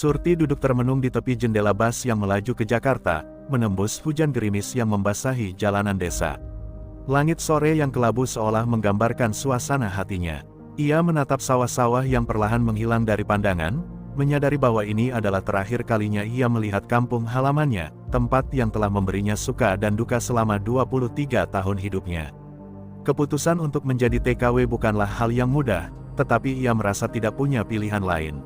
Surti duduk termenung di tepi jendela bus yang melaju ke Jakarta, menembus hujan gerimis yang membasahi jalanan desa. Langit sore yang kelabu seolah menggambarkan suasana hatinya. Ia menatap sawah-sawah yang perlahan menghilang dari pandangan, menyadari bahwa ini adalah terakhir kalinya ia melihat kampung halamannya, tempat yang telah memberinya suka dan duka selama 23 tahun hidupnya. Keputusan untuk menjadi TKW bukanlah hal yang mudah, tetapi ia merasa tidak punya pilihan lain.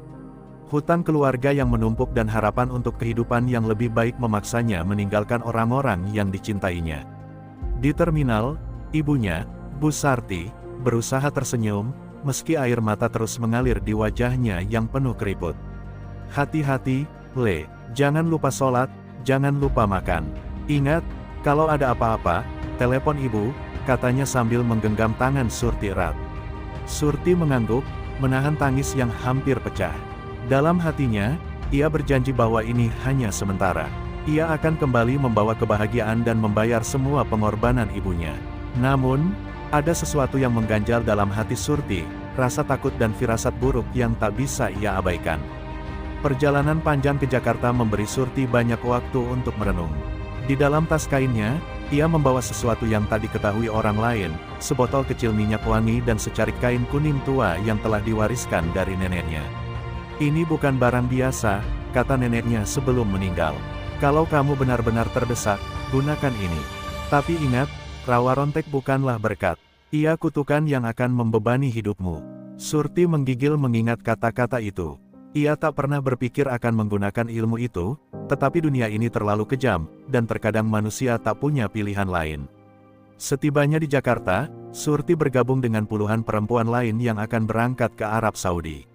Hutang keluarga yang menumpuk dan harapan untuk kehidupan yang lebih baik memaksanya meninggalkan orang-orang yang dicintainya. Di terminal, ibunya, Bu Sarti, berusaha tersenyum, meski air mata terus mengalir di wajahnya yang penuh keriput. "Hati-hati, Le, jangan lupa sholat, jangan lupa makan. Ingat, kalau ada apa-apa, telepon ibu," katanya sambil menggenggam tangan Surti erat. Surti mengangguk, menahan tangis yang hampir pecah. Dalam hatinya, ia berjanji bahwa ini hanya sementara. Ia akan kembali membawa kebahagiaan dan membayar semua pengorbanan ibunya. Namun, ada sesuatu yang mengganjal dalam hati Surti, rasa takut dan firasat buruk yang tak bisa ia abaikan. Perjalanan panjang ke Jakarta memberi Surti banyak waktu untuk merenung. Di dalam tas kainnya, ia membawa sesuatu yang tak diketahui orang lain, sebotol kecil minyak wangi dan secarik kain kuning tua yang telah diwariskan dari neneknya. "Ini bukan barang biasa," kata neneknya sebelum meninggal. "Kalau kamu benar-benar terdesak, gunakan ini. Tapi ingat, rawa rontek bukanlah berkat. Ia kutukan yang akan membebani hidupmu." Surti menggigil mengingat kata-kata itu. Ia tak pernah berpikir akan menggunakan ilmu itu, tetapi dunia ini terlalu kejam, dan terkadang manusia tak punya pilihan lain. Setibanya di Jakarta, Surti bergabung dengan puluhan perempuan lain yang akan berangkat ke Arab Saudi.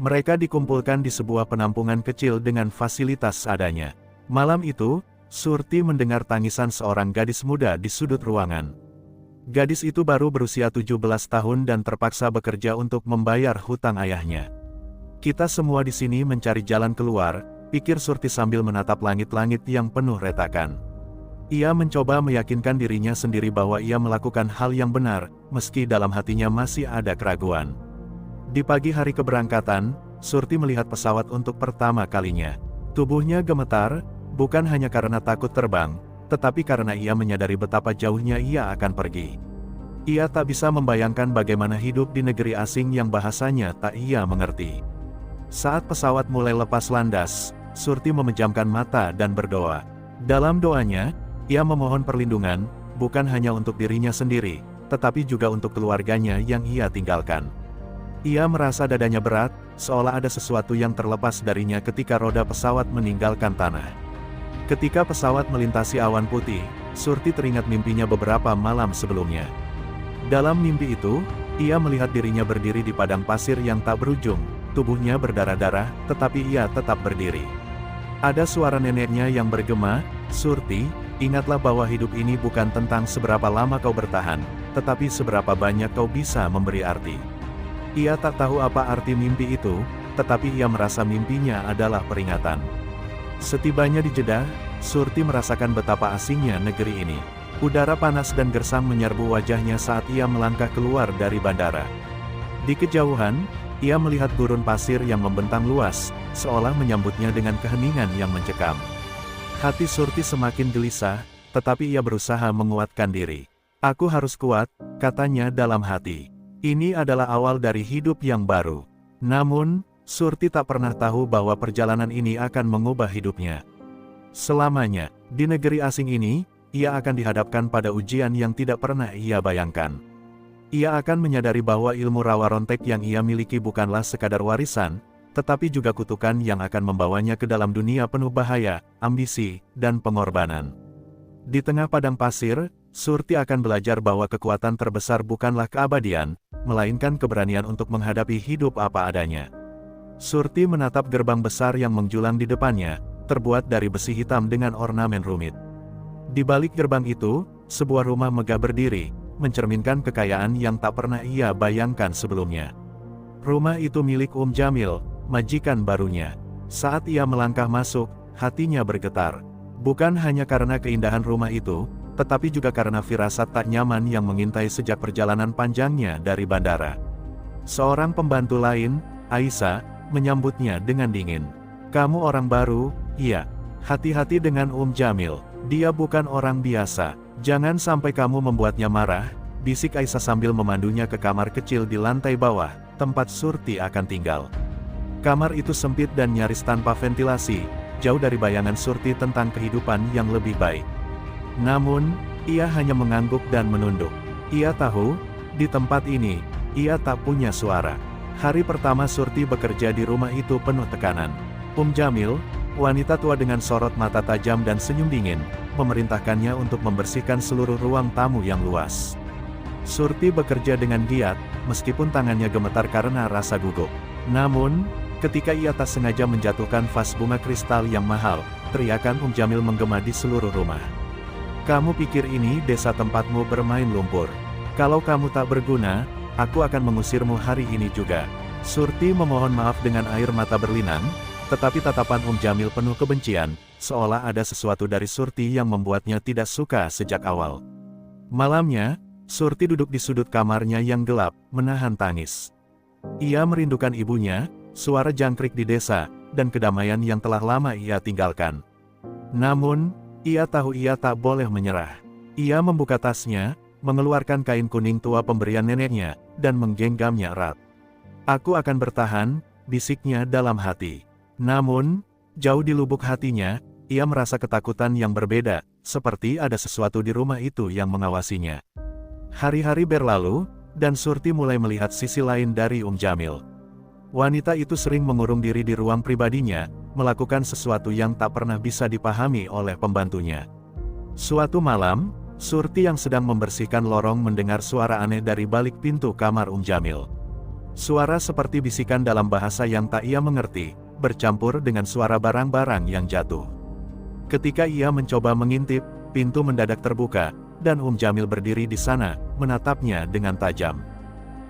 Mereka dikumpulkan di sebuah penampungan kecil dengan fasilitas seadanya. Malam itu, Surti mendengar tangisan seorang gadis muda di sudut ruangan. Gadis itu baru berusia 17 tahun dan terpaksa bekerja untuk membayar hutang ayahnya. "Kita semua di sini mencari jalan keluar," pikir Surti sambil menatap langit-langit yang penuh retakan. Ia mencoba meyakinkan dirinya sendiri bahwa ia melakukan hal yang benar, meski dalam hatinya masih ada keraguan. Di pagi hari keberangkatan, Surti melihat pesawat untuk pertama kalinya. Tubuhnya gemetar, bukan hanya karena takut terbang, tetapi karena ia menyadari betapa jauhnya ia akan pergi. Ia tak bisa membayangkan bagaimana hidup di negeri asing yang bahasanya tak ia mengerti. Saat pesawat mulai lepas landas, Surti memejamkan mata dan berdoa. Dalam doanya, ia memohon perlindungan, bukan hanya untuk dirinya sendiri, tetapi juga untuk keluarganya yang ia tinggalkan. Ia merasa dadanya berat, seolah ada sesuatu yang terlepas darinya ketika roda pesawat meninggalkan tanah. Ketika pesawat melintasi awan putih, Surti teringat mimpinya beberapa malam sebelumnya. Dalam mimpi itu, ia melihat dirinya berdiri di padang pasir yang tak berujung, tubuhnya berdarah-darah, tetapi ia tetap berdiri. Ada suara neneknya yang bergema, "Surti, ingatlah bahwa hidup ini bukan tentang seberapa lama kau bertahan, tetapi seberapa banyak kau bisa memberi arti." Ia tak tahu apa arti mimpi itu, tetapi ia merasa mimpinya adalah peringatan. Setibanya di Jeddah, Surti merasakan betapa asingnya negeri ini. Udara panas dan gersang menyerbu wajahnya saat ia melangkah keluar dari bandara. Di kejauhan, ia melihat gurun pasir yang membentang luas, seolah menyambutnya dengan keheningan yang mencekam. Hati Surti semakin gelisah, tetapi ia berusaha menguatkan diri. "Aku harus kuat," katanya dalam hati. Ini adalah awal dari hidup yang baru. Namun, Surti tak pernah tahu bahwa perjalanan ini akan mengubah hidupnya. Selamanya, di negeri asing ini, ia akan dihadapkan pada ujian yang tidak pernah ia bayangkan. Ia akan menyadari bahwa ilmu rawa rontek yang ia miliki bukanlah sekadar warisan, tetapi juga kutukan yang akan membawanya ke dalam dunia penuh bahaya, ambisi, dan pengorbanan. Di tengah padang pasir, Surti akan belajar bahwa kekuatan terbesar bukanlah keabadian, melainkan keberanian untuk menghadapi hidup apa adanya. Surti menatap gerbang besar yang menjulang di depannya, terbuat dari besi hitam dengan ornamen rumit. Di balik gerbang itu, sebuah rumah megah berdiri, mencerminkan kekayaan yang tak pernah ia bayangkan sebelumnya. Rumah itu milik Jamil, majikan barunya. Saat ia melangkah masuk, hatinya bergetar. Bukan hanya karena keindahan rumah itu, tetapi juga karena firasat tak nyaman yang mengintai sejak perjalanan panjangnya dari bandara. Seorang pembantu lain, Aisyah, menyambutnya dengan dingin. Kamu orang baru? Iya. Hati-hati dengan Jamil. Dia bukan orang biasa. Jangan sampai kamu membuatnya marah, bisik Aisyah sambil memandunya ke kamar kecil di lantai bawah, tempat Surti akan tinggal. Kamar itu sempit dan nyaris tanpa ventilasi, jauh dari bayangan Surti tentang kehidupan yang lebih baik. Namun, ia hanya mengangguk dan menunduk. Ia tahu, di tempat ini, ia tak punya suara. Hari pertama Surti bekerja di rumah itu penuh tekanan. Jamil, wanita tua dengan sorot mata tajam dan senyum dingin, memerintahkannya untuk membersihkan seluruh ruang tamu yang luas. Surti bekerja dengan giat, meskipun tangannya gemetar karena rasa gugup. Namun, ketika ia tak sengaja menjatuhkan vas bunga kristal yang mahal, teriakan Jamil menggema di seluruh rumah. Kamu pikir ini desa tempatmu bermain lumpur? Kalau kamu tak berguna, aku akan mengusirmu hari ini juga. Surti memohon maaf dengan air mata berlinang, tetapi tatapan Jamil penuh kebencian, seolah ada sesuatu dari Surti yang membuatnya tidak suka sejak awal. Malamnya, Surti duduk di sudut kamarnya yang gelap, menahan tangis. Ia merindukan ibunya, suara jangkrik di desa, dan kedamaian yang telah lama ia tinggalkan. Namun, ia tahu ia tak boleh menyerah. Ia membuka tasnya, mengeluarkan kain kuning tua pemberian neneknya, dan menggenggamnya erat. Aku akan bertahan, bisiknya dalam hati. Namun, jauh di lubuk hatinya, ia merasa ketakutan yang berbeda, seperti ada sesuatu di rumah itu yang mengawasinya. Hari-hari berlalu, dan Surti mulai melihat sisi lain dari Jamil. Wanita itu sering mengurung diri di ruang pribadinya, melakukan sesuatu yang tak pernah bisa dipahami oleh pembantunya. Suatu malam, Surti yang sedang membersihkan lorong mendengar suara aneh dari balik pintu kamar Jamil. Suara seperti bisikan dalam bahasa yang tak ia mengerti, bercampur dengan suara barang-barang yang jatuh. Ketika ia mencoba mengintip, pintu mendadak terbuka, dan Jamil berdiri di sana, menatapnya dengan tajam.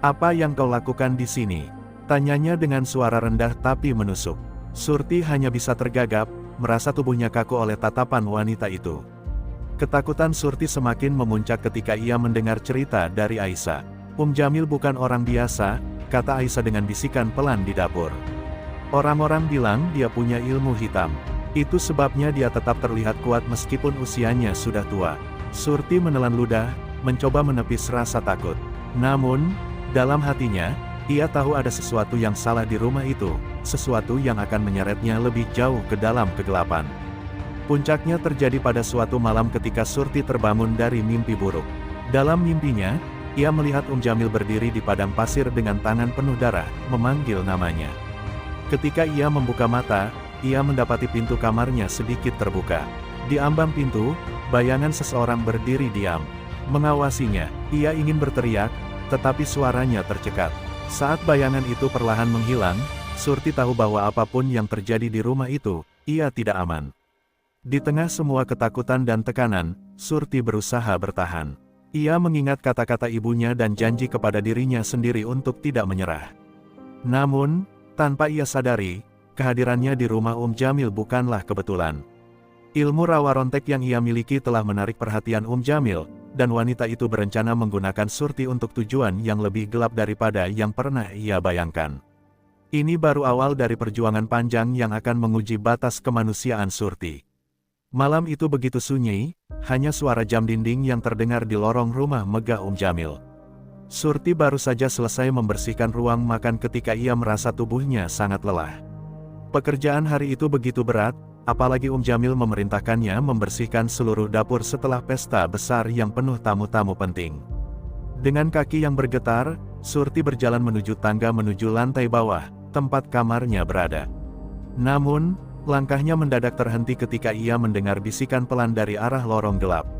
Apa yang kau lakukan di sini? Tanyanya dengan suara rendah tapi menusuk. Surti hanya bisa tergagap, merasa tubuhnya kaku oleh tatapan wanita itu. Ketakutan Surti semakin memuncak ketika ia mendengar cerita dari Aisyah. Jamil bukan orang biasa, kata Aisyah dengan bisikan pelan di dapur. Orang-orang bilang dia punya ilmu hitam. Itu sebabnya dia tetap terlihat kuat meskipun usianya sudah tua. Surti menelan ludah, mencoba menepis rasa takut. Namun, dalam hatinya, ia tahu ada sesuatu yang salah di rumah itu, sesuatu yang akan menyeretnya lebih jauh ke dalam kegelapan. Puncaknya terjadi pada suatu malam ketika Surti terbangun dari mimpi buruk. Dalam mimpinya, ia melihat Jamil berdiri di padang pasir dengan tangan penuh darah, memanggil namanya. Ketika ia membuka mata, ia mendapati pintu kamarnya sedikit terbuka. Di ambang pintu, bayangan seseorang berdiri diam, mengawasinya. Ia ingin berteriak, tetapi suaranya tercekat. Saat bayangan itu perlahan menghilang, Surti tahu bahwa apapun yang terjadi di rumah itu, ia tidak aman. Di tengah semua ketakutan dan tekanan, Surti berusaha bertahan. Ia mengingat kata-kata ibunya dan janji kepada dirinya sendiri untuk tidak menyerah. Namun, tanpa ia sadari, kehadirannya di rumah Jamil bukanlah kebetulan. Ilmu rawa rontek yang ia miliki telah menarik perhatian Jamil, dan wanita itu berencana menggunakan Surti untuk tujuan yang lebih gelap daripada yang pernah ia bayangkan. Ini baru awal dari perjuangan panjang yang akan menguji batas kemanusiaan Surti. Malam itu begitu sunyi, hanya suara jam dinding yang terdengar di lorong rumah megah Jamil. Surti baru saja selesai membersihkan ruang makan ketika ia merasa tubuhnya sangat lelah. Pekerjaan hari itu begitu berat, apalagi Jamil memerintahkannya membersihkan seluruh dapur setelah pesta besar yang penuh tamu-tamu penting. Dengan kaki yang bergetar, Surti berjalan menuju tangga menuju lantai bawah, tempat kamarnya berada. Namun, langkahnya mendadak terhenti ketika ia mendengar bisikan pelan dari arah lorong gelap.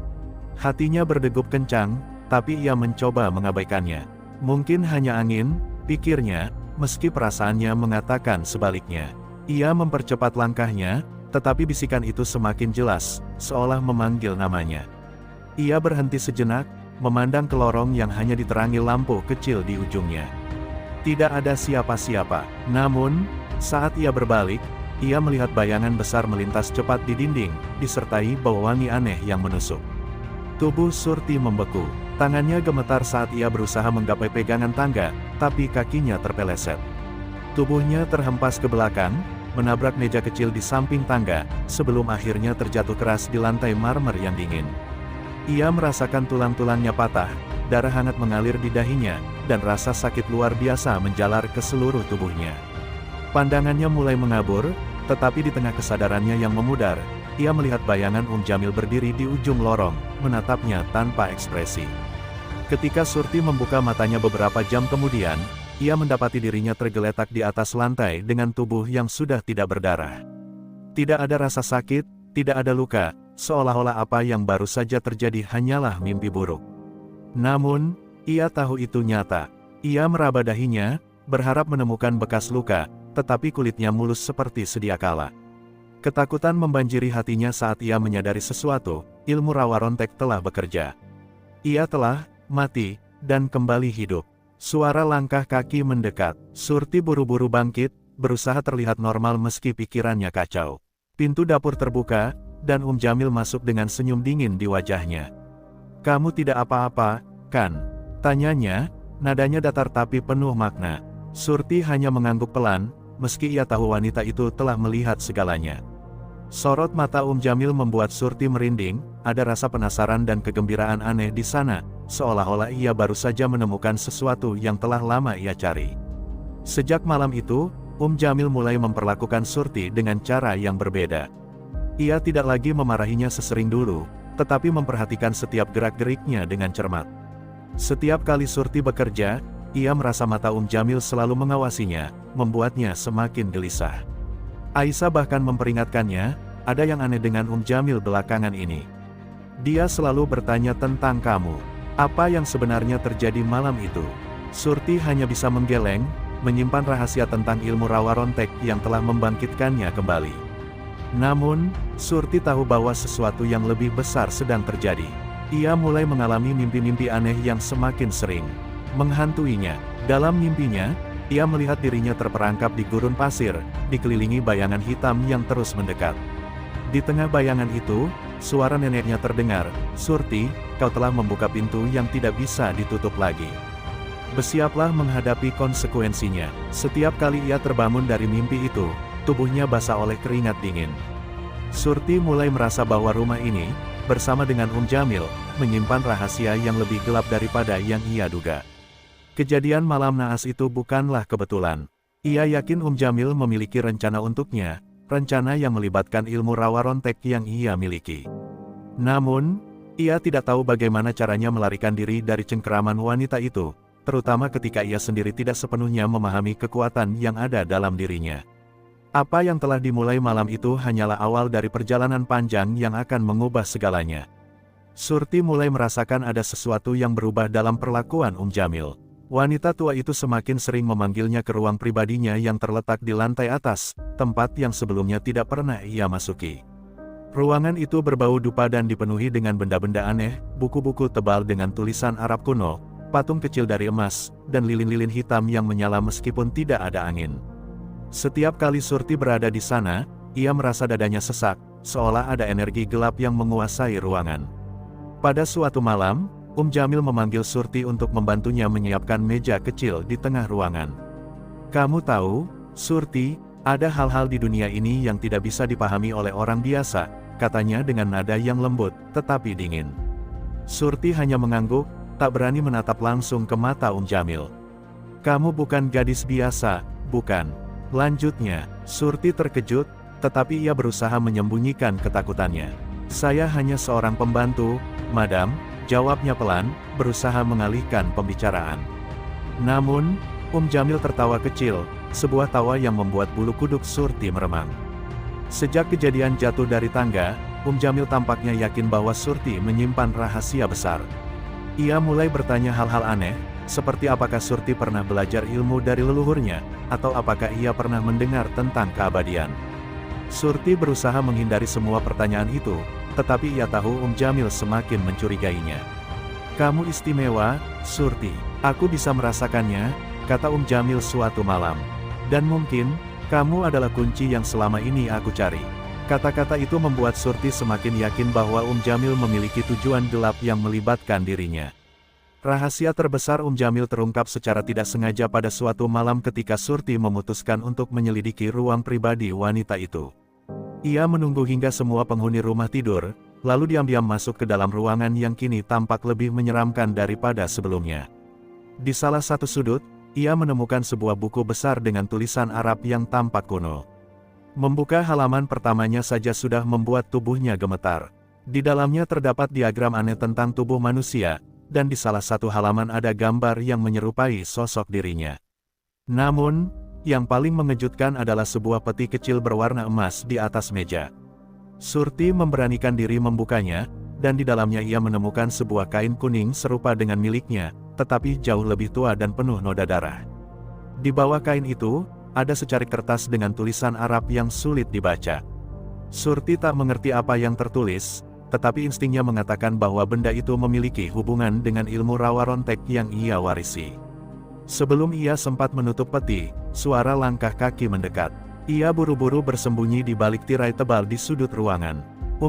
Hatinya berdegup kencang, tapi ia mencoba mengabaikannya. Mungkin hanya angin, pikirnya, meski perasaannya mengatakan sebaliknya. Ia mempercepat langkahnya, tetapi bisikan itu semakin jelas, seolah memanggil namanya. Ia berhenti sejenak, memandang ke lorong yang hanya diterangi lampu kecil di ujungnya. Tidak ada siapa-siapa. Namun, saat ia berbalik, ia melihat bayangan besar melintas cepat di dinding, disertai bau wangi aneh yang menusuk. Tubuh Surti membeku. Tangannya gemetar saat ia berusaha menggapai pegangan tangga, tapi kakinya terpeleset. Tubuhnya terhempas ke belakang, menabrak meja kecil di samping tangga, sebelum akhirnya terjatuh keras di lantai marmer yang dingin. Ia merasakan tulang-tulangnya patah, darah hangat mengalir di dahinya, dan rasa sakit luar biasa menjalar ke seluruh tubuhnya. Pandangannya mulai mengabur, tetapi di tengah kesadarannya yang memudar, ia melihat bayangan Jamil berdiri di ujung lorong, menatapnya tanpa ekspresi. Ketika Surti membuka matanya beberapa jam kemudian, ia mendapati dirinya tergeletak di atas lantai dengan tubuh yang sudah tidak berdarah. Tidak ada rasa sakit, tidak ada luka, seolah-olah apa yang baru saja terjadi hanyalah mimpi buruk. Namun, ia tahu itu nyata. Ia meraba dahinya, berharap menemukan bekas luka, tetapi kulitnya mulus seperti sedia kala. Ketakutan membanjiri hatinya saat ia menyadari sesuatu, ilmu rawa rontek telah bekerja. Ia telah mati, dan kembali hidup. Suara langkah kaki mendekat. Surti buru-buru bangkit, berusaha terlihat normal meski pikirannya kacau. Pintu dapur terbuka, dan Jamil masuk dengan senyum dingin di wajahnya. "Kamu tidak apa-apa, kan?" tanyanya, nadanya datar tapi penuh makna. Surti hanya mengangguk pelan, meski ia tahu wanita itu telah melihat segalanya. Sorot mata Jamil membuat Surti merinding, ada rasa penasaran dan kegembiraan aneh di sana, seolah-olah ia baru saja menemukan sesuatu yang telah lama ia cari. Sejak malam itu, Jamil mulai memperlakukan Surti dengan cara yang berbeda. Ia tidak lagi memarahinya sesering dulu, tetapi memperhatikan setiap gerak-geriknya dengan cermat. Setiap kali Surti bekerja, ia merasa mata Jamil selalu mengawasinya, membuatnya semakin gelisah. Aisyah bahkan memperingatkannya, ada yang aneh dengan Jamil belakangan ini. Dia selalu bertanya tentang kamu. Apa yang sebenarnya terjadi malam itu? Surti hanya bisa menggeleng, menyimpan rahasia tentang ilmu rawa rontek yang telah membangkitkannya kembali. Namun, Surti tahu bahwa sesuatu yang lebih besar sedang terjadi. Ia mulai mengalami mimpi-mimpi aneh yang semakin sering menghantuinya. Dalam mimpinya, ia melihat dirinya terperangkap di gurun pasir, dikelilingi bayangan hitam yang terus mendekat. Di tengah bayangan itu, suara neneknya terdengar, "Surti, kau telah membuka pintu yang tidak bisa ditutup lagi. Bersiaplah menghadapi konsekuensinya." Setiap kali ia terbangun dari mimpi itu, tubuhnya basah oleh keringat dingin. Surti mulai merasa bahwa rumah ini, bersama dengan Jamil, menyimpan rahasia yang lebih gelap daripada yang ia duga. Kejadian malam naas itu bukanlah kebetulan. Ia yakin Jamil memiliki rencana untuknya, rencana yang melibatkan ilmu rawa rontek yang ia miliki. Namun, ia tidak tahu bagaimana caranya melarikan diri dari cengkeraman wanita itu, terutama ketika ia sendiri tidak sepenuhnya memahami kekuatan yang ada dalam dirinya. Apa yang telah dimulai malam itu hanyalah awal dari perjalanan panjang yang akan mengubah segalanya. Surti mulai merasakan ada sesuatu yang berubah dalam perlakuan Jamil. Wanita tua itu semakin sering memanggilnya ke ruang pribadinya yang terletak di lantai atas, tempat yang sebelumnya tidak pernah ia masuki. Ruangan itu berbau dupa dan dipenuhi dengan benda-benda aneh, buku-buku tebal dengan tulisan Arab kuno, patung kecil dari emas, dan lilin-lilin hitam yang menyala meskipun tidak ada angin. Setiap kali Surti berada di sana, ia merasa dadanya sesak, seolah ada energi gelap yang menguasai ruangan. Pada suatu malam, Jamil memanggil Surti untuk membantunya menyiapkan meja kecil di tengah ruangan. "Kamu tahu, Surti, ada hal-hal di dunia ini yang tidak bisa dipahami oleh orang biasa," katanya dengan nada yang lembut, tetapi dingin. Surti hanya mengangguk, tak berani menatap langsung ke mata Jamil. "Kamu bukan gadis biasa, bukan?" lanjutnya. Surti terkejut, tetapi ia berusaha menyembunyikan ketakutannya. "Saya hanya seorang pembantu, Madam," jawabnya pelan, berusaha mengalihkan pembicaraan. Namun, Jamil tertawa kecil, sebuah tawa yang membuat bulu kuduk Surti meremang. Sejak kejadian jatuh dari tangga, Jamil tampaknya yakin bahwa Surti menyimpan rahasia besar. Ia mulai bertanya hal-hal aneh, seperti apakah Surti pernah belajar ilmu dari leluhurnya, atau apakah ia pernah mendengar tentang keabadian. Surti berusaha menghindari semua pertanyaan itu, tetapi ia tahu Jamil semakin mencurigainya. "Kamu istimewa, Surti. Aku bisa merasakannya," kata Jamil suatu malam. "Dan mungkin, kamu adalah kunci yang selama ini aku cari." Kata-kata itu membuat Surti semakin yakin bahwa Jamil memiliki tujuan gelap yang melibatkan dirinya. Rahasia terbesar Jamil terungkap secara tidak sengaja pada suatu malam ketika Surti memutuskan untuk menyelidiki ruang pribadi wanita itu. Ia menunggu hingga semua penghuni rumah tidur, lalu diam-diam masuk ke dalam ruangan yang kini tampak lebih menyeramkan daripada sebelumnya. Di salah satu sudut, ia menemukan sebuah buku besar dengan tulisan Arab yang tampak kuno. Membuka halaman pertamanya saja sudah membuat tubuhnya gemetar. Di dalamnya terdapat diagram aneh tentang tubuh manusia, dan di salah satu halaman ada gambar yang menyerupai sosok dirinya. Namun, yang paling mengejutkan adalah sebuah peti kecil berwarna emas di atas meja. Surti memberanikan diri membukanya, dan di dalamnya ia menemukan sebuah kain kuning serupa dengan miliknya, tetapi jauh lebih tua dan penuh noda darah. Di bawah kain itu, ada secarik kertas dengan tulisan Arab yang sulit dibaca. Surti tak mengerti apa yang tertulis, tetapi instingnya mengatakan bahwa benda itu memiliki hubungan dengan ilmu rawa rontek yang ia warisi. Sebelum ia sempat menutup peti, suara langkah kaki mendekat. Ia buru-buru bersembunyi di balik tirai tebal di sudut ruangan.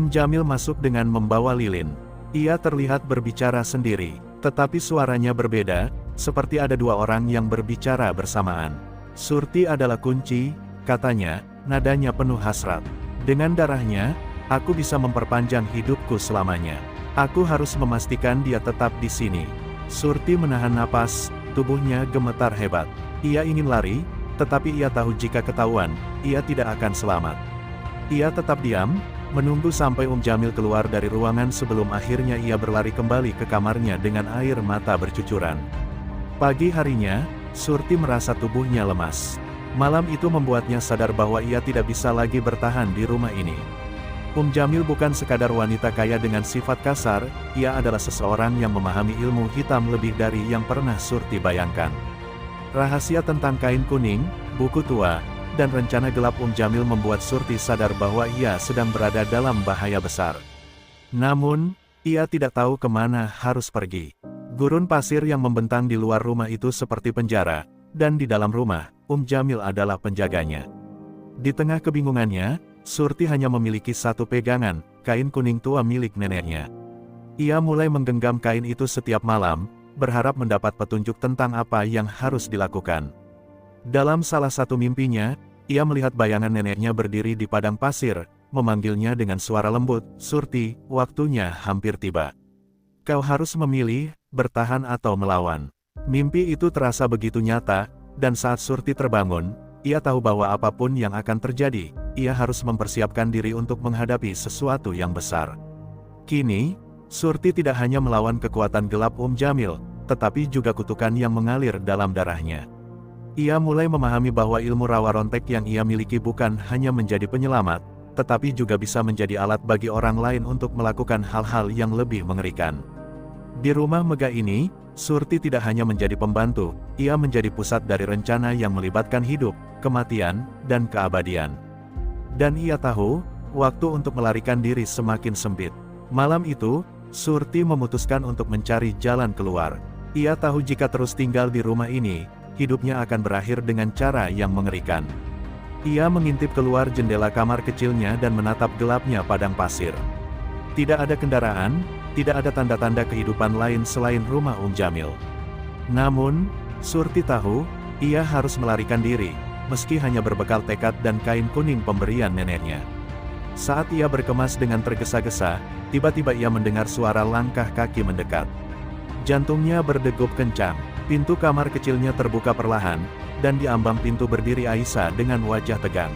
Jamil masuk dengan membawa lilin. Ia terlihat berbicara sendiri, tetapi suaranya berbeda, seperti ada dua orang yang berbicara bersamaan. Surti adalah kunci, katanya, nadanya penuh hasrat. Dengan darahnya, aku bisa memperpanjang hidupku selamanya. Aku harus memastikan dia tetap di sini. Surti menahan napas, tubuhnya gemetar hebat. Ia ingin lari, tetapi ia tahu jika ketahuan, ia tidak akan selamat. Ia tetap diam, menunggu sampai Jamil keluar dari ruangan sebelum akhirnya ia berlari kembali ke kamarnya dengan air mata bercucuran. Pagi harinya, Surti merasa tubuhnya lemas. Malam itu membuatnya sadar bahwa ia tidak bisa lagi bertahan di rumah ini. Jamil bukan sekadar wanita kaya dengan sifat kasar, ia adalah seseorang yang memahami ilmu hitam lebih dari yang pernah Surti bayangkan. Rahasia tentang kain kuning, buku tua, dan rencana gelap Jamil membuat Surti sadar bahwa ia sedang berada dalam bahaya besar. Namun, ia tidak tahu kemana harus pergi. Gurun pasir yang membentang di luar rumah itu seperti penjara, dan di dalam rumah, Jamil adalah penjaganya. Di tengah kebingungannya, Surti hanya memiliki satu pegangan, kain kuning tua milik neneknya. Ia mulai menggenggam kain itu setiap malam, berharap mendapat petunjuk tentang apa yang harus dilakukan. Dalam salah satu mimpinya, ia melihat bayangan neneknya berdiri di padang pasir, memanggilnya dengan suara lembut, "Surti, waktunya hampir tiba. Kau harus memilih, bertahan atau melawan." Mimpi itu terasa begitu nyata, dan saat Surti terbangun, ia tahu bahwa apapun yang akan terjadi, ia harus mempersiapkan diri untuk menghadapi sesuatu yang besar. Kini, Surti tidak hanya melawan kekuatan gelap Jamil, tetapi juga kutukan yang mengalir dalam darahnya. Ia mulai memahami bahwa ilmu rawa rontek yang ia miliki bukan hanya menjadi penyelamat, tetapi juga bisa menjadi alat bagi orang lain untuk melakukan hal-hal yang lebih mengerikan. Di rumah megah ini, Surti tidak hanya menjadi pembantu, ia menjadi pusat dari rencana yang melibatkan hidup, kematian, dan keabadian. Dan ia tahu, waktu untuk melarikan diri semakin sempit. Malam itu, Surti memutuskan untuk mencari jalan keluar. Ia tahu jika terus tinggal di rumah ini, hidupnya akan berakhir dengan cara yang mengerikan. Ia mengintip keluar jendela kamar kecilnya dan menatap gelapnya padang pasir. Tidak ada kendaraan, tidak ada tanda-tanda kehidupan lain selain rumah Jamil. Namun, Surti tahu, ia harus melarikan diri, meski hanya berbekal tekad dan kain kuning pemberian neneknya. Saat ia berkemas dengan tergesa-gesa, tiba-tiba ia mendengar suara langkah kaki mendekat. Jantungnya berdegup kencang, pintu kamar kecilnya terbuka perlahan, dan di ambang pintu berdiri Aisyah dengan wajah tegang.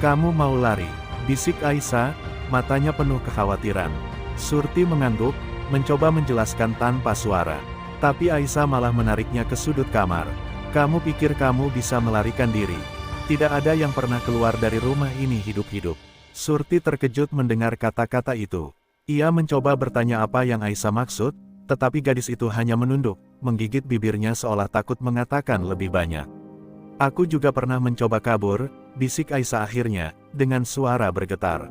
"Kamu mau lari?" bisik Aisyah, matanya penuh kekhawatiran. Surti mengangguk, mencoba menjelaskan tanpa suara. Tapi Aisyah malah menariknya ke sudut kamar. "Kamu pikir kamu bisa melarikan diri? Tidak ada yang pernah keluar dari rumah ini hidup-hidup." Surti terkejut mendengar kata-kata itu. Ia mencoba bertanya apa yang Aisyah maksud, tetapi gadis itu hanya menunduk, menggigit bibirnya seolah takut mengatakan lebih banyak. "Aku juga pernah mencoba kabur," bisik Aisyah akhirnya, dengan suara bergetar.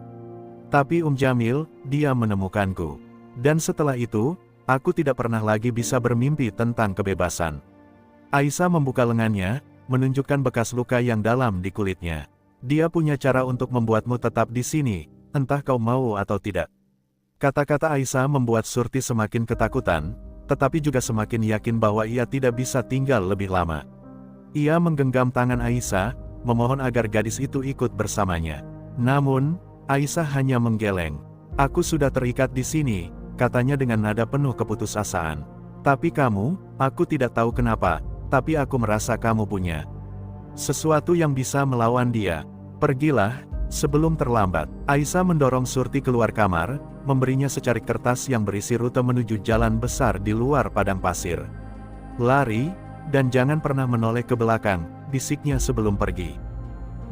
"Tapi Jamil, dia menemukanku. Dan setelah itu, aku tidak pernah lagi bisa bermimpi tentang kebebasan." Aisyah membuka lengannya, menunjukkan bekas luka yang dalam di kulitnya. "Dia punya cara untuk membuatmu tetap di sini, entah kau mau atau tidak." Kata-kata Aisyah membuat Surti semakin ketakutan, tetapi juga semakin yakin bahwa ia tidak bisa tinggal lebih lama. Ia menggenggam tangan Aisyah, memohon agar gadis itu ikut bersamanya. Namun, Aisyah hanya menggeleng. "Aku sudah terikat di sini," katanya dengan nada penuh keputusasaan. "Tapi kamu, aku tidak tahu kenapa, tapi aku merasa kamu punya sesuatu yang bisa melawan dia. Pergilah, sebelum terlambat." Aisyah mendorong Surti keluar kamar, memberinya secarik kertas yang berisi rute menuju jalan besar di luar padang pasir. "Lari, dan jangan pernah menoleh ke belakang," bisiknya sebelum pergi.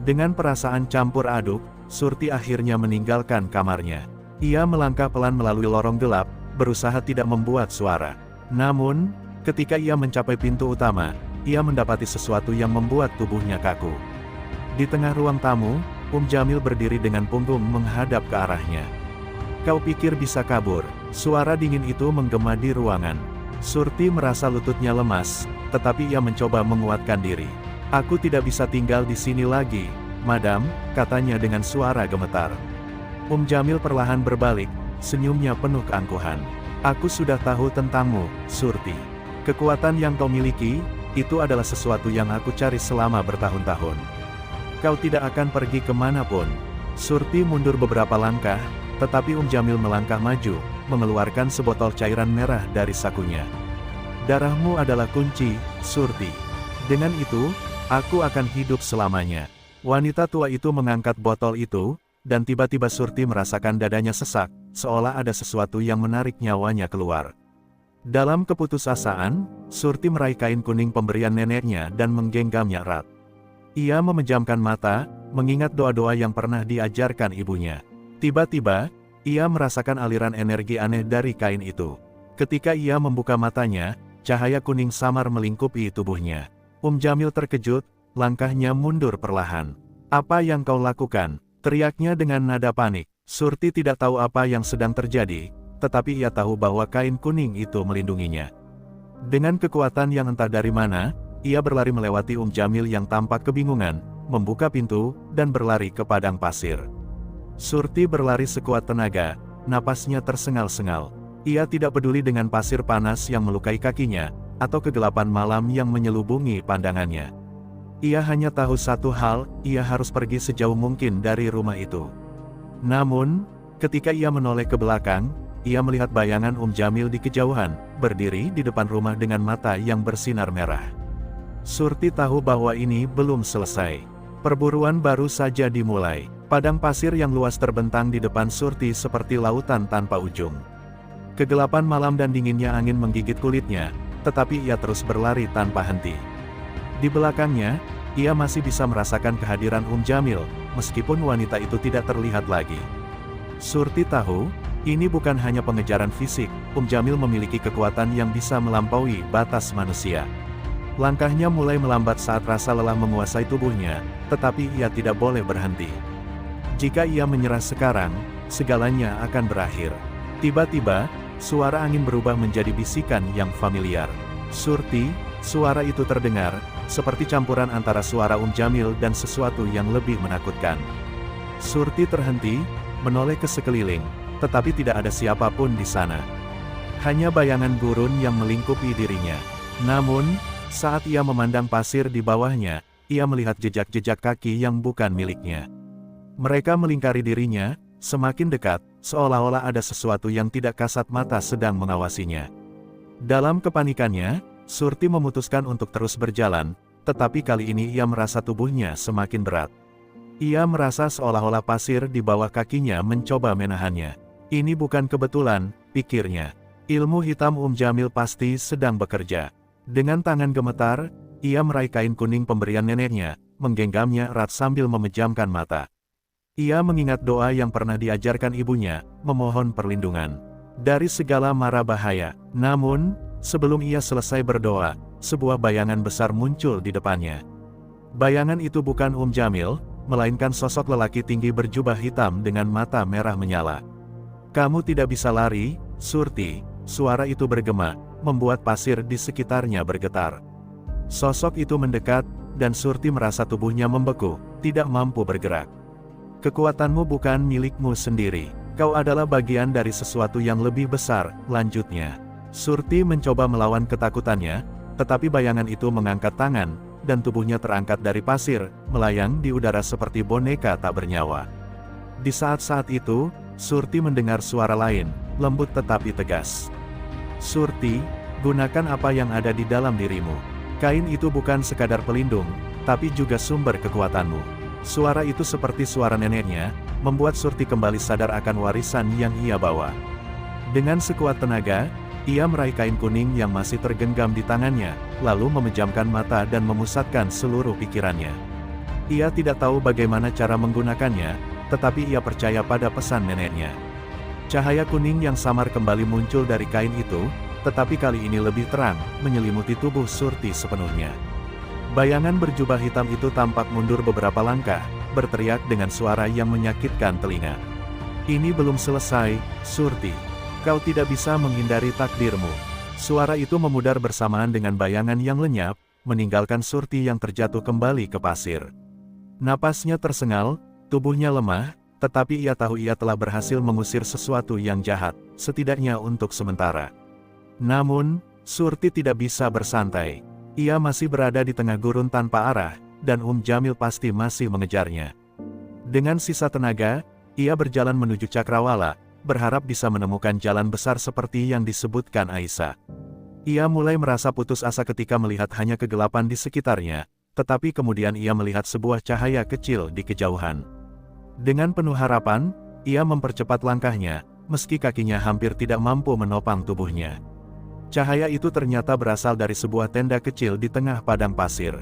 Dengan perasaan campur aduk, Surti akhirnya meninggalkan kamarnya. Ia melangkah pelan melalui lorong gelap, berusaha tidak membuat suara. Namun, ketika ia mencapai pintu utama, ia mendapati sesuatu yang membuat tubuhnya kaku. Di tengah ruang tamu, Jamil berdiri dengan punggung menghadap ke arahnya. "Kau pikir bisa kabur?" Suara dingin itu menggema di ruangan. Surti merasa lututnya lemas, tetapi ia mencoba menguatkan diri. "Aku tidak bisa tinggal di sini lagi, Madam," katanya dengan suara gemetar. Jamil perlahan berbalik, senyumnya penuh keangkuhan. "Aku sudah tahu tentangmu, Surti. Kekuatan yang kau miliki, itu adalah sesuatu yang aku cari selama bertahun-tahun. Kau tidak akan pergi kemanapun." Surti mundur beberapa langkah, tetapi Jamil melangkah maju, mengeluarkan sebotol cairan merah dari sakunya. "Darahmu adalah kunci, Surti. Dengan itu, aku akan hidup selamanya." Wanita tua itu mengangkat botol itu, dan tiba-tiba Surti merasakan dadanya sesak, seolah ada sesuatu yang menarik nyawanya keluar. Dalam keputusasaan, Surti meraih kain kuning pemberian neneknya dan menggenggamnya erat. Ia memejamkan mata, mengingat doa-doa yang pernah diajarkan ibunya. Tiba-tiba, ia merasakan aliran energi aneh dari kain itu. Ketika ia membuka matanya, cahaya kuning samar melingkupi tubuhnya. Jamil terkejut, langkahnya mundur perlahan. "Apa yang kau lakukan?" teriaknya dengan nada panik. Surti tidak tahu apa yang sedang terjadi, tetapi ia tahu bahwa kain kuning itu melindunginya. Dengan kekuatan yang entah dari mana, ia berlari melewati Jamil yang tampak kebingungan, membuka pintu, dan berlari ke padang pasir. Surti berlari sekuat tenaga, napasnya tersengal-sengal. Ia tidak peduli dengan pasir panas yang melukai kakinya, atau kegelapan malam yang menyelubungi pandangannya. Ia hanya tahu satu hal, ia harus pergi sejauh mungkin dari rumah itu. Namun, ketika ia menoleh ke belakang, ia melihat bayangan Jamil di kejauhan, berdiri di depan rumah dengan mata yang bersinar merah. Surti tahu bahwa ini belum selesai. Perburuan baru saja dimulai. Padang pasir yang luas terbentang di depan Surti seperti lautan tanpa ujung. Kegelapan malam dan dinginnya angin menggigit kulitnya, tetapi ia terus berlari tanpa henti. Di belakangnya, ia masih bisa merasakan kehadiran Jamil, meskipun wanita itu tidak terlihat lagi. Surti tahu, ini bukan hanya pengejaran fisik, Jamil memiliki kekuatan yang bisa melampaui batas manusia. Langkahnya mulai melambat saat rasa lelah menguasai tubuhnya, tetapi ia tidak boleh berhenti. Jika ia menyerah sekarang, segalanya akan berakhir. Tiba-tiba, suara angin berubah menjadi bisikan yang familiar. "Surti," suara itu terdengar, seperti campuran antara suara Jamil dan sesuatu yang lebih menakutkan. Surti terhenti, menoleh ke sekeliling, tetapi tidak ada siapapun di sana. Hanya bayangan gurun yang melingkupi dirinya. Namun, saat ia memandang pasir di bawahnya, ia melihat jejak-jejak kaki yang bukan miliknya. Mereka melingkari dirinya, semakin dekat, seolah-olah ada sesuatu yang tidak kasat mata sedang mengawasinya. Dalam kepanikannya, Surti memutuskan untuk terus berjalan, tetapi kali ini ia merasa tubuhnya semakin berat. Ia merasa seolah-olah pasir di bawah kakinya mencoba menahannya. "Ini bukan kebetulan," pikirnya. "Ilmu hitam Jamil pasti sedang bekerja." Dengan tangan gemetar, ia meraih kain kuning pemberian neneknya, menggenggamnya erat sambil memejamkan mata. Ia mengingat doa yang pernah diajarkan ibunya, memohon perlindungan dari segala mara bahaya. Namun, sebelum ia selesai berdoa, sebuah bayangan besar muncul di depannya. Bayangan itu bukan Jamil, melainkan sosok lelaki tinggi berjubah hitam dengan mata merah menyala. "Kamu tidak bisa lari, Surti," suara itu bergema, membuat pasir di sekitarnya bergetar. Sosok itu mendekat, dan Surti merasa tubuhnya membeku, tidak mampu bergerak. "Kekuatanmu bukan milikmu sendiri. Kau adalah bagian dari sesuatu yang lebih besar," lanjutnya. Surti mencoba melawan ketakutannya, tetapi bayangan itu mengangkat tangan, dan tubuhnya terangkat dari pasir, melayang di udara seperti boneka tak bernyawa. Di saat-saat itu, Surti mendengar suara lain, lembut tetapi tegas. "Surti, gunakan apa yang ada di dalam dirimu. Kain itu bukan sekadar pelindung, tapi juga sumber kekuatanmu." Suara itu seperti suara neneknya, membuat Surti kembali sadar akan warisan yang ia bawa. Dengan sekuat tenaga, ia meraih kain kuning yang masih tergenggam di tangannya, lalu memejamkan mata dan memusatkan seluruh pikirannya. Ia tidak tahu bagaimana cara menggunakannya, tetapi ia percaya pada pesan neneknya. Cahaya kuning yang samar kembali muncul dari kain itu, tetapi kali ini lebih terang, menyelimuti tubuh Surti sepenuhnya. Bayangan berjubah hitam itu tampak mundur beberapa langkah, berteriak dengan suara yang menyakitkan telinga. "Ini belum selesai, Surti. Kau tidak bisa menghindari takdirmu." Suara itu memudar bersamaan dengan bayangan yang lenyap, meninggalkan Surti yang terjatuh kembali ke pasir. Napasnya tersengal, tubuhnya lemah, tetapi ia tahu ia telah berhasil mengusir sesuatu yang jahat, setidaknya untuk sementara. Namun, Surti tidak bisa bersantai. Ia masih berada di tengah gurun tanpa arah, dan Jamil pasti masih mengejarnya. Dengan sisa tenaga, ia berjalan menuju Cakrawala, berharap bisa menemukan jalan besar seperti yang disebutkan Aisyah. Ia mulai merasa putus asa ketika melihat hanya kegelapan di sekitarnya, tetapi kemudian ia melihat sebuah cahaya kecil di kejauhan. Dengan penuh harapan, ia mempercepat langkahnya, meski kakinya hampir tidak mampu menopang tubuhnya. Cahaya itu ternyata berasal dari sebuah tenda kecil di tengah padang pasir.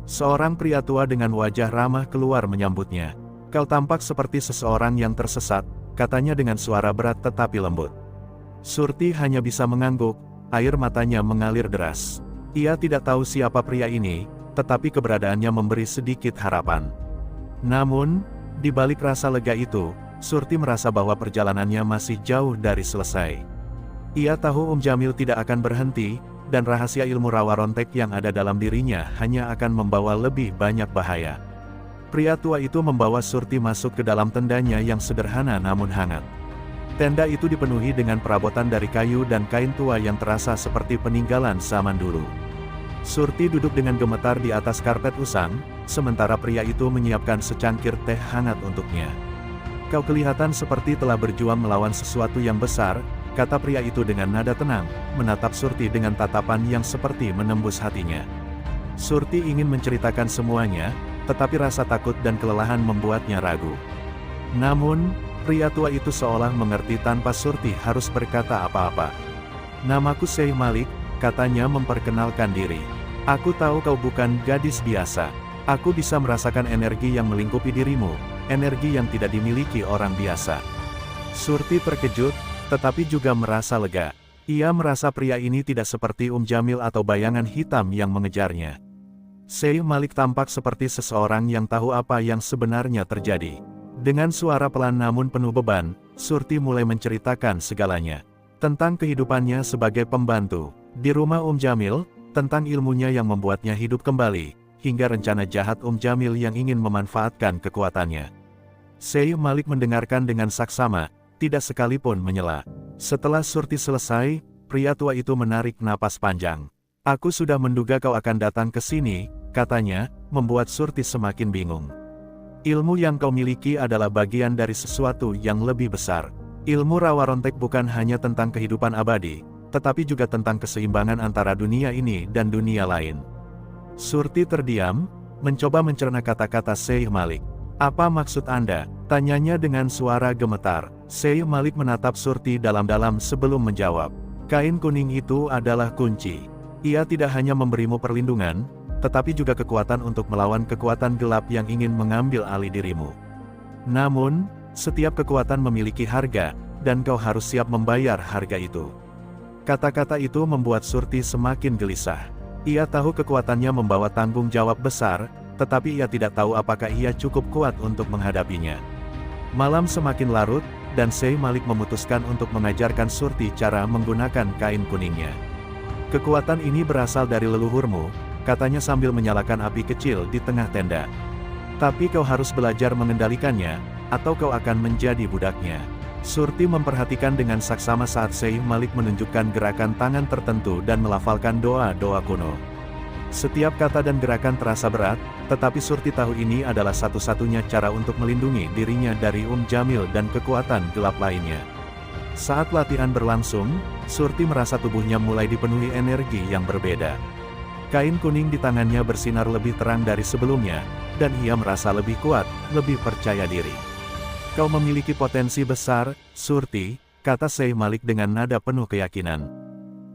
Seorang pria tua dengan wajah ramah keluar menyambutnya. "Kau tampak seperti seseorang yang tersesat," katanya dengan suara berat tetapi lembut. Surti hanya bisa mengangguk, air matanya mengalir deras. Ia tidak tahu siapa pria ini, tetapi keberadaannya memberi sedikit harapan. Namun, di balik rasa lega itu, Surti merasa bahwa perjalanannya masih jauh dari selesai. Ia tahu Jamil tidak akan berhenti, dan rahasia ilmu rawa rontek yang ada dalam dirinya hanya akan membawa lebih banyak bahaya. Pria tua itu membawa Surti masuk ke dalam tendanya yang sederhana namun hangat. Tenda itu dipenuhi dengan perabotan dari kayu dan kain tua yang terasa seperti peninggalan zaman dulu. Surti duduk dengan gemetar di atas karpet usang, sementara pria itu menyiapkan secangkir teh hangat untuknya. "Kau kelihatan seperti telah berjuang melawan sesuatu yang besar," kata pria itu dengan nada tenang, menatap Surti dengan tatapan yang seperti menembus hatinya. Surti ingin menceritakan semuanya, tetapi rasa takut dan kelelahan membuatnya ragu. Namun, pria tua itu seolah mengerti tanpa Surti harus berkata apa-apa. "Namaku Syekh Malik," katanya memperkenalkan diri. "Aku tahu kau bukan gadis biasa. Aku bisa merasakan energi yang melingkupi dirimu, energi yang tidak dimiliki orang biasa." Surti terkejut, tetapi juga merasa lega. Ia merasa pria ini tidak seperti Jamil atau bayangan hitam yang mengejarnya. Syekh Malik tampak seperti seseorang yang tahu apa yang sebenarnya terjadi. Dengan suara pelan namun penuh beban, Surti mulai menceritakan segalanya. Tentang kehidupannya sebagai pembantu di rumah Jamil, tentang ilmunya yang membuatnya hidup kembali, hingga rencana jahat Jamil yang ingin memanfaatkan kekuatannya. Syekh Malik mendengarkan dengan saksama, tidak sekalipun menyela. Setelah Surti selesai, pria tua itu menarik napas panjang. "Aku sudah menduga kau akan datang ke sini," katanya, membuat Surti semakin bingung. "Ilmu yang kau miliki adalah bagian dari sesuatu yang lebih besar. Ilmu rawa rontek bukan hanya tentang kehidupan abadi, tetapi juga tentang keseimbangan antara dunia ini dan dunia lain." Surti terdiam, mencoba mencerna kata-kata Syekh Malik. "Apa maksud Anda?" tanyanya dengan suara gemetar. Syekh Malik menatap Surti dalam-dalam sebelum menjawab. "Kain kuning itu adalah kunci. Ia tidak hanya memberimu perlindungan, tetapi juga kekuatan untuk melawan kekuatan gelap yang ingin mengambil alih dirimu. Namun, setiap kekuatan memiliki harga, dan kau harus siap membayar harga itu." Kata-kata itu membuat Surti semakin gelisah. Ia tahu kekuatannya membawa tanggung jawab besar, tetapi ia tidak tahu apakah ia cukup kuat untuk menghadapinya. Malam semakin larut, dan Syekh Malik memutuskan untuk mengajarkan Surti cara menggunakan kain kuningnya. "Kekuatan ini berasal dari leluhurmu," katanya sambil menyalakan api kecil di tengah tenda. "Tapi kau harus belajar mengendalikannya, atau kau akan menjadi budaknya." Surti memperhatikan dengan saksama saat Syekh Malik menunjukkan gerakan tangan tertentu dan melafalkan doa-doa kuno. Setiap kata dan gerakan terasa berat, tetapi Surti tahu ini adalah satu-satunya cara untuk melindungi dirinya dari Jamil dan kekuatan gelap lainnya. Saat latihan berlangsung, Surti merasa tubuhnya mulai dipenuhi energi yang berbeda. Kain kuning di tangannya bersinar lebih terang dari sebelumnya, dan ia merasa lebih kuat, lebih percaya diri. Kau memiliki potensi besar, Surti, kata Syekh Malik dengan nada penuh keyakinan.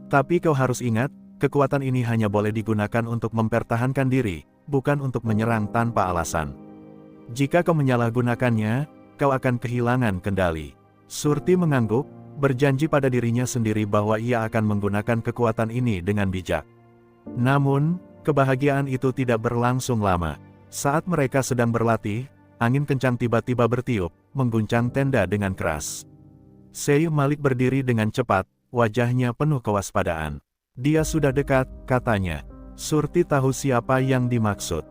Tapi kau harus ingat, kekuatan ini hanya boleh digunakan untuk mempertahankan diri, bukan untuk menyerang tanpa alasan. Jika kau menyalahgunakannya, kau akan kehilangan kendali. Surti mengangguk, berjanji pada dirinya sendiri bahwa ia akan menggunakan kekuatan ini dengan bijak. Namun, kebahagiaan itu tidak berlangsung lama. Saat mereka sedang berlatih, angin kencang tiba-tiba bertiup, mengguncang tenda dengan keras. Syekh Malik berdiri dengan cepat, wajahnya penuh kewaspadaan. Dia sudah dekat, katanya. Surti tahu siapa yang dimaksud.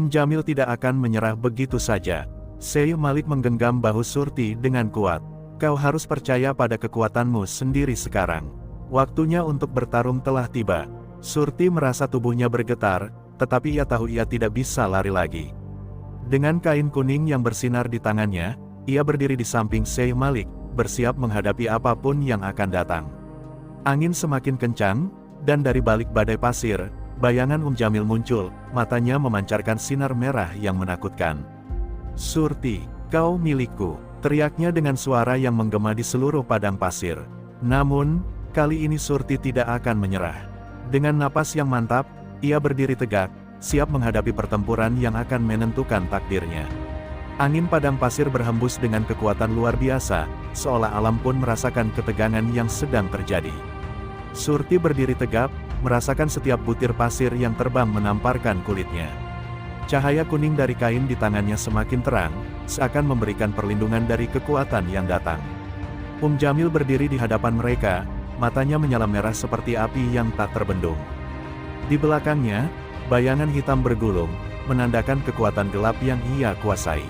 Jamil tidak akan menyerah begitu saja. Syekh Malik menggenggam bahu Surti dengan kuat. Kau harus percaya pada kekuatanmu sendiri sekarang. Waktunya untuk bertarung telah tiba. Surti merasa tubuhnya bergetar, tetapi ia tahu ia tidak bisa lari lagi. Dengan kain kuning yang bersinar di tangannya, ia berdiri di samping Syekh Malik, bersiap menghadapi apapun yang akan datang. Angin semakin kencang, dan dari balik badai pasir, bayangan Jamil muncul, matanya memancarkan sinar merah yang menakutkan. Surti, kau milikku, teriaknya dengan suara yang menggema di seluruh padang pasir. Namun, kali ini Surti tidak akan menyerah. Dengan napas yang mantap, ia berdiri tegak, siap menghadapi pertempuran yang akan menentukan takdirnya. Angin padang pasir berhembus dengan kekuatan luar biasa, seolah alam pun merasakan ketegangan yang sedang terjadi. Surti berdiri tegap, merasakan setiap butir pasir yang terbang menamparkan kulitnya. Cahaya kuning dari kain di tangannya semakin terang, seakan memberikan perlindungan dari kekuatan yang datang. Jamil berdiri di hadapan mereka, matanya menyala merah seperti api yang tak terbendung. Di belakangnya, bayangan hitam bergulung, menandakan kekuatan gelap yang ia kuasai.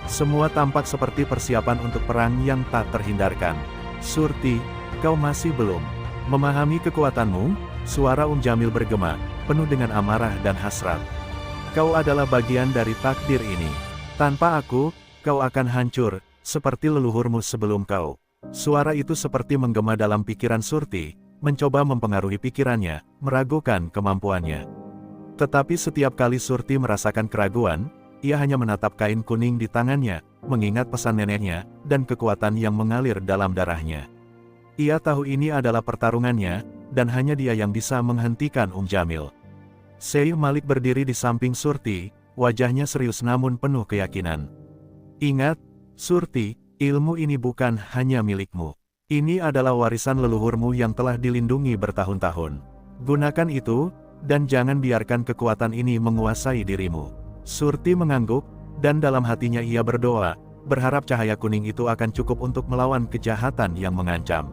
Semua tampak seperti persiapan untuk perang yang tak terhindarkan. Surti, kau masih belum memahami kekuatanmu? Suara Jamil bergema, penuh dengan amarah dan hasrat. Kau adalah bagian dari takdir ini. Tanpa aku, kau akan hancur, seperti leluhurmu sebelum kau. Suara itu seperti menggema dalam pikiran Surti, mencoba mempengaruhi pikirannya, meragukan kemampuannya. Tetapi setiap kali Surti merasakan keraguan, ia hanya menatap kain kuning di tangannya, mengingat pesan neneknya, dan kekuatan yang mengalir dalam darahnya. Ia tahu ini adalah pertarungannya, dan hanya dia yang bisa menghentikan Jamil. Syekh Malik berdiri di samping Surti, wajahnya serius namun penuh keyakinan. Ingat, Surti, ilmu ini bukan hanya milikmu. Ini adalah warisan leluhurmu yang telah dilindungi bertahun-tahun. Gunakan itu, dan jangan biarkan kekuatan ini menguasai dirimu. Surti mengangguk, dan dalam hatinya ia berdoa, berharap cahaya kuning itu akan cukup untuk melawan kejahatan yang mengancam.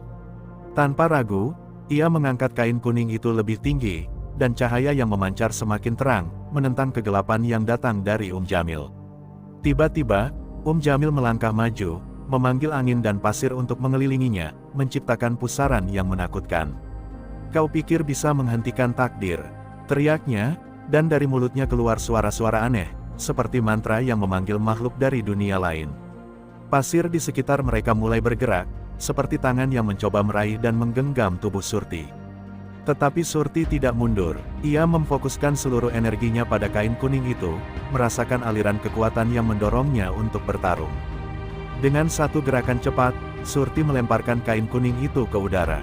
Tanpa ragu, ia mengangkat kain kuning itu lebih tinggi, dan cahaya yang memancar semakin terang, menentang kegelapan yang datang dari Jamil. Tiba-tiba, Jamil melangkah maju, memanggil angin dan pasir untuk mengelilinginya, menciptakan pusaran yang menakutkan. Kau pikir bisa menghentikan takdir? Teriaknya, dan dari mulutnya keluar suara-suara aneh, seperti mantra yang memanggil makhluk dari dunia lain. Pasir di sekitar mereka mulai bergerak, seperti tangan yang mencoba meraih dan menggenggam tubuh Surti. Tetapi Surti tidak mundur, ia memfokuskan seluruh energinya pada kain kuning itu, merasakan aliran kekuatan yang mendorongnya untuk bertarung. Dengan satu gerakan cepat, Surti melemparkan kain kuning itu ke udara.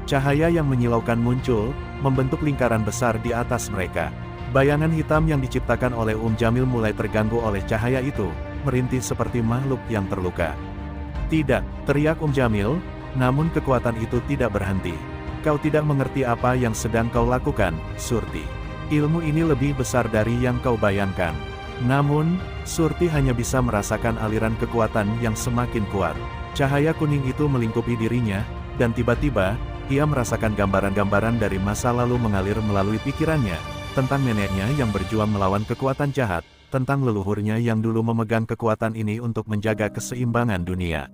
Cahaya yang menyilaukan muncul, membentuk lingkaran besar di atas mereka. Bayangan hitam yang diciptakan oleh Jamil mulai terganggu oleh cahaya itu, merintih seperti makhluk yang terluka. Tidak, teriak Jamil, namun kekuatan itu tidak berhenti. Kau tidak mengerti apa yang sedang kau lakukan, Surti. Ilmu ini lebih besar dari yang kau bayangkan. Namun, Surti hanya bisa merasakan aliran kekuatan yang semakin kuat. Cahaya kuning itu melingkupi dirinya, dan tiba-tiba, ia merasakan gambaran-gambaran dari masa lalu mengalir melalui pikirannya, tentang neneknya yang berjuang melawan kekuatan jahat, tentang leluhurnya yang dulu memegang kekuatan ini untuk menjaga keseimbangan dunia.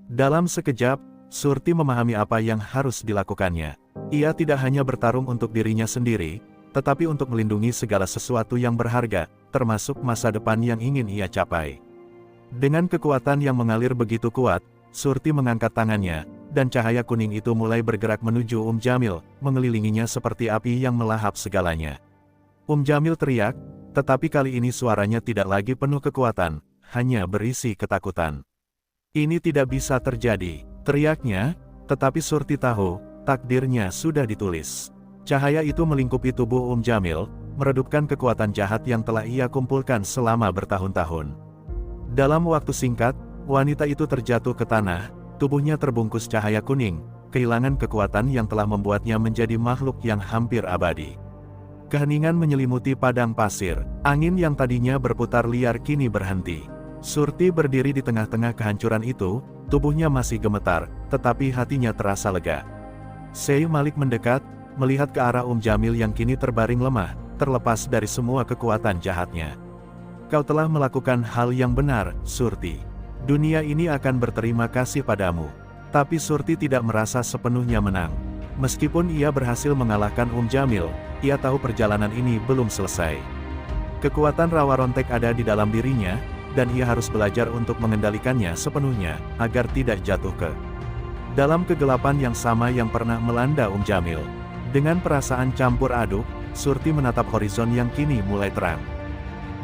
Dalam sekejap, Surti memahami apa yang harus dilakukannya. Ia tidak hanya bertarung untuk dirinya sendiri, tetapi untuk melindungi segala sesuatu yang berharga, termasuk masa depan yang ingin ia capai. Dengan kekuatan yang mengalir begitu kuat, Surti mengangkat tangannya, dan cahaya kuning itu mulai bergerak menuju Jamil, mengelilinginya seperti api yang melahap segalanya. Jamil teriak, tetapi kali ini suaranya tidak lagi penuh kekuatan, hanya berisi ketakutan. Ini tidak bisa terjadi, teriaknya, tetapi Surti tahu, takdirnya sudah ditulis. Cahaya itu melingkupi tubuh Jamil, meredupkan kekuatan jahat yang telah ia kumpulkan selama bertahun-tahun. Dalam waktu singkat, wanita itu terjatuh ke tanah, tubuhnya terbungkus cahaya kuning, kehilangan kekuatan yang telah membuatnya menjadi makhluk yang hampir abadi. Keheningan menyelimuti padang pasir, angin yang tadinya berputar liar kini berhenti. Surti berdiri di tengah-tengah kehancuran itu, tubuhnya masih gemetar, tetapi hatinya terasa lega. Syekh Malik mendekat, melihat ke arah Jamil yang kini terbaring lemah, terlepas dari semua kekuatan jahatnya. Kau telah melakukan hal yang benar, Surti. Dunia ini akan berterima kasih padamu. Tapi Surti tidak merasa sepenuhnya menang. Meskipun ia berhasil mengalahkan Jamil, ia tahu perjalanan ini belum selesai. Kekuatan rawa rontek ada di dalam dirinya, dan ia harus belajar untuk mengendalikannya sepenuhnya, agar tidak jatuh ke dalam kegelapan yang sama yang pernah melanda Jamil. Dengan perasaan campur aduk, Surti menatap horizon yang kini mulai terang.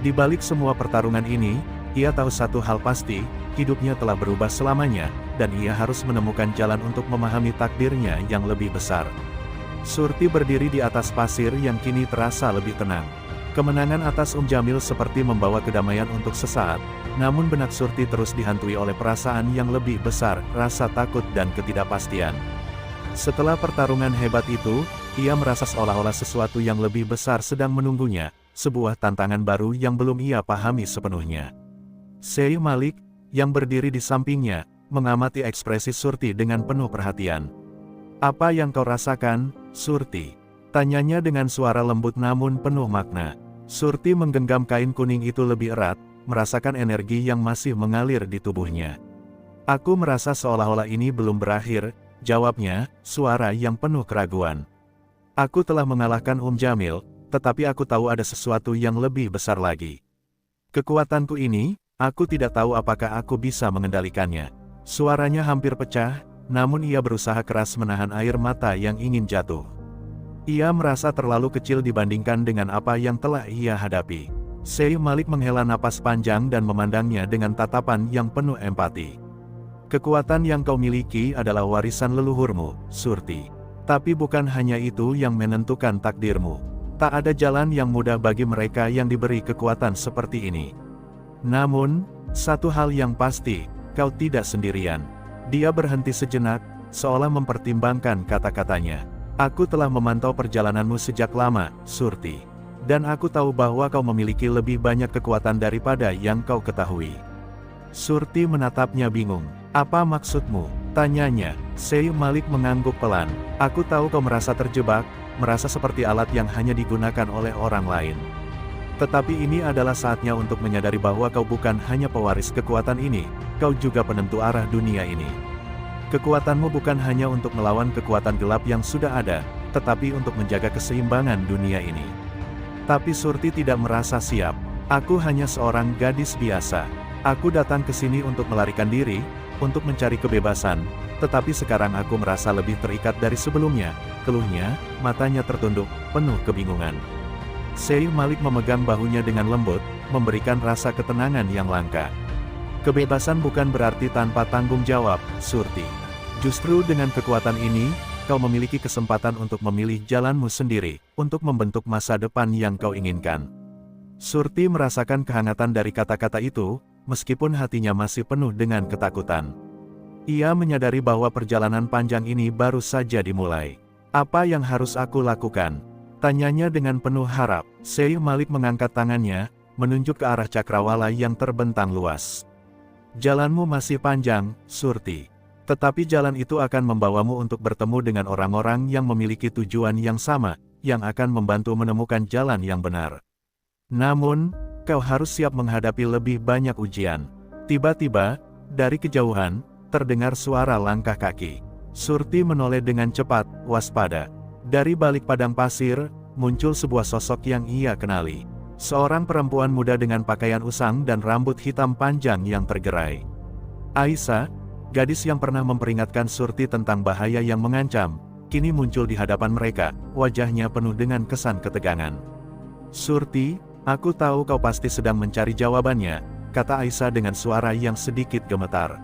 Di balik semua pertarungan ini, ia tahu satu hal pasti, hidupnya telah berubah selamanya, dan ia harus menemukan jalan untuk memahami takdirnya yang lebih besar. Surti berdiri di atas pasir yang kini terasa lebih tenang. Kemenangan atas Jamil seperti membawa kedamaian untuk sesaat, namun benak Surti terus dihantui oleh perasaan yang lebih besar, rasa takut dan ketidakpastian. Setelah pertarungan hebat itu, ia merasa seolah-olah sesuatu yang lebih besar sedang menunggunya, sebuah tantangan baru yang belum ia pahami sepenuhnya. Syekh Malik, yang berdiri di sampingnya, mengamati ekspresi Surti dengan penuh perhatian. "Apa yang kau rasakan, Surti?" tanyanya dengan suara lembut namun penuh makna. Surti menggenggam kain kuning itu lebih erat, merasakan energi yang masih mengalir di tubuhnya. "Aku merasa seolah-olah ini belum berakhir," jawabnya, suara yang penuh keraguan. "Aku telah mengalahkan Jamil, tetapi aku tahu ada sesuatu yang lebih besar lagi. Kekuatanku ini, aku tidak tahu apakah aku bisa mengendalikannya." Suaranya hampir pecah, namun ia berusaha keras menahan air mata yang ingin jatuh. Ia merasa terlalu kecil dibandingkan dengan apa yang telah ia hadapi. Syekh Malik menghela napas panjang dan memandangnya dengan tatapan yang penuh empati. "Kekuatan yang kau miliki adalah warisan leluhurmu, Surti. Tapi bukan hanya itu yang menentukan takdirmu. Tak ada jalan yang mudah bagi mereka yang diberi kekuatan seperti ini. Namun, satu hal yang pasti, kau tidak sendirian." Dia berhenti sejenak, seolah mempertimbangkan kata-katanya. "Aku telah memantau perjalananmu sejak lama, Surti. Dan aku tahu bahwa kau memiliki lebih banyak kekuatan daripada yang kau ketahui." Surti menatapnya bingung. "Apa maksudmu?" tanyanya. Syekh Malik mengangguk pelan. "Aku tahu kau merasa terjebak, merasa seperti alat yang hanya digunakan oleh orang lain. Tetapi ini adalah saatnya untuk menyadari bahwa kau bukan hanya pewaris kekuatan ini, kau juga penentu arah dunia ini. Kekuatanmu bukan hanya untuk melawan kekuatan gelap yang sudah ada, tetapi untuk menjaga keseimbangan dunia ini." Tapi Surti tidak merasa siap. "Aku hanya seorang gadis biasa. Aku datang ke sini untuk melarikan diri, untuk mencari kebebasan, tetapi sekarang aku merasa lebih terikat dari sebelumnya," keluhnya, matanya tertunduk, penuh kebingungan. Syekh Malik memegang bahunya dengan lembut, memberikan rasa ketenangan yang langka. "Kebebasan bukan berarti tanpa tanggung jawab, Surti. Justru dengan kekuatan ini, kau memiliki kesempatan untuk memilih jalanmu sendiri, untuk membentuk masa depan yang kau inginkan." Surti merasakan kehangatan dari kata-kata itu, meskipun hatinya masih penuh dengan ketakutan. Ia menyadari bahwa perjalanan panjang ini baru saja dimulai. "Apa yang harus aku lakukan?" tanyanya dengan penuh harap. Syekh Malik mengangkat tangannya, menunjuk ke arah cakrawala yang terbentang luas. "Jalanmu masih panjang, Surti. Tetapi jalan itu akan membawamu untuk bertemu dengan orang-orang yang memiliki tujuan yang sama, yang akan membantu menemukan jalan yang benar. Namun, kau harus siap menghadapi lebih banyak ujian." Tiba-tiba, dari kejauhan, terdengar suara langkah kaki. Surti menoleh dengan cepat, waspada. Dari balik padang pasir, muncul sebuah sosok yang ia kenali. Seorang perempuan muda dengan pakaian usang dan rambut hitam panjang yang tergerai. Aisyah, gadis yang pernah memperingatkan Surti tentang bahaya yang mengancam, kini muncul di hadapan mereka, wajahnya penuh dengan kesan ketegangan. "Surti, aku tahu kau pasti sedang mencari jawabannya," kata Aisyah dengan suara yang sedikit gemetar.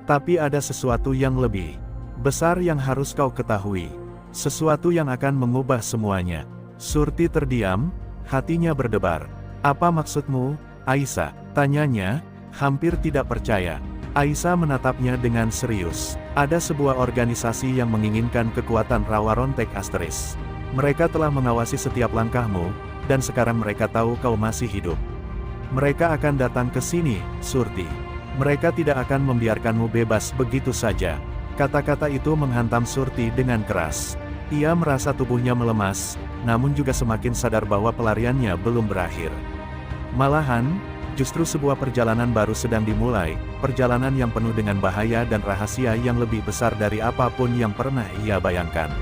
"Tapi ada sesuatu yang lebih besar yang harus kau ketahui. Sesuatu yang akan mengubah semuanya." Surti terdiam, hatinya berdebar. "Apa maksudmu, Aisyah?" tanyanya, hampir tidak percaya. Aisyah menatapnya dengan serius. "Ada sebuah organisasi yang menginginkan kekuatan Rawa Rontek Asteris. Mereka telah mengawasi setiap langkahmu, dan sekarang mereka tahu kau masih hidup. Mereka akan datang ke sini, Surti. Mereka tidak akan membiarkanmu bebas begitu saja." Kata-kata itu menghantam Surti dengan keras. Ia merasa tubuhnya melemas, namun juga semakin sadar bahwa pelariannya belum berakhir. Malahan, justru sebuah perjalanan baru sedang dimulai, perjalanan yang penuh dengan bahaya dan rahasia yang lebih besar dari apapun yang pernah ia bayangkan.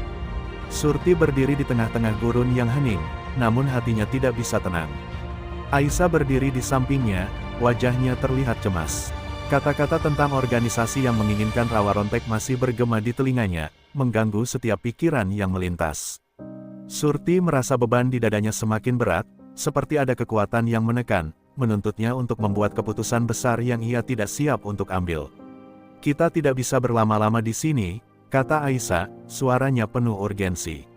Surti berdiri di tengah-tengah gurun yang hening, namun hatinya tidak bisa tenang. Aisyah berdiri di sampingnya, wajahnya terlihat cemas. Kata-kata tentang organisasi yang menginginkan Rawa Rontek masih bergema di telinganya, mengganggu setiap pikiran yang melintas. Surti merasa beban di dadanya semakin berat, seperti ada kekuatan yang menekan, menuntutnya untuk membuat keputusan besar yang ia tidak siap untuk ambil. "Kita tidak bisa berlama-lama di sini," kata Aisyah, suaranya penuh urgensi.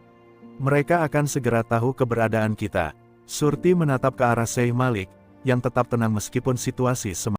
"Mereka akan segera tahu keberadaan kita." Surti menatap ke arah Syekh Malik, yang tetap tenang meskipun situasi semakin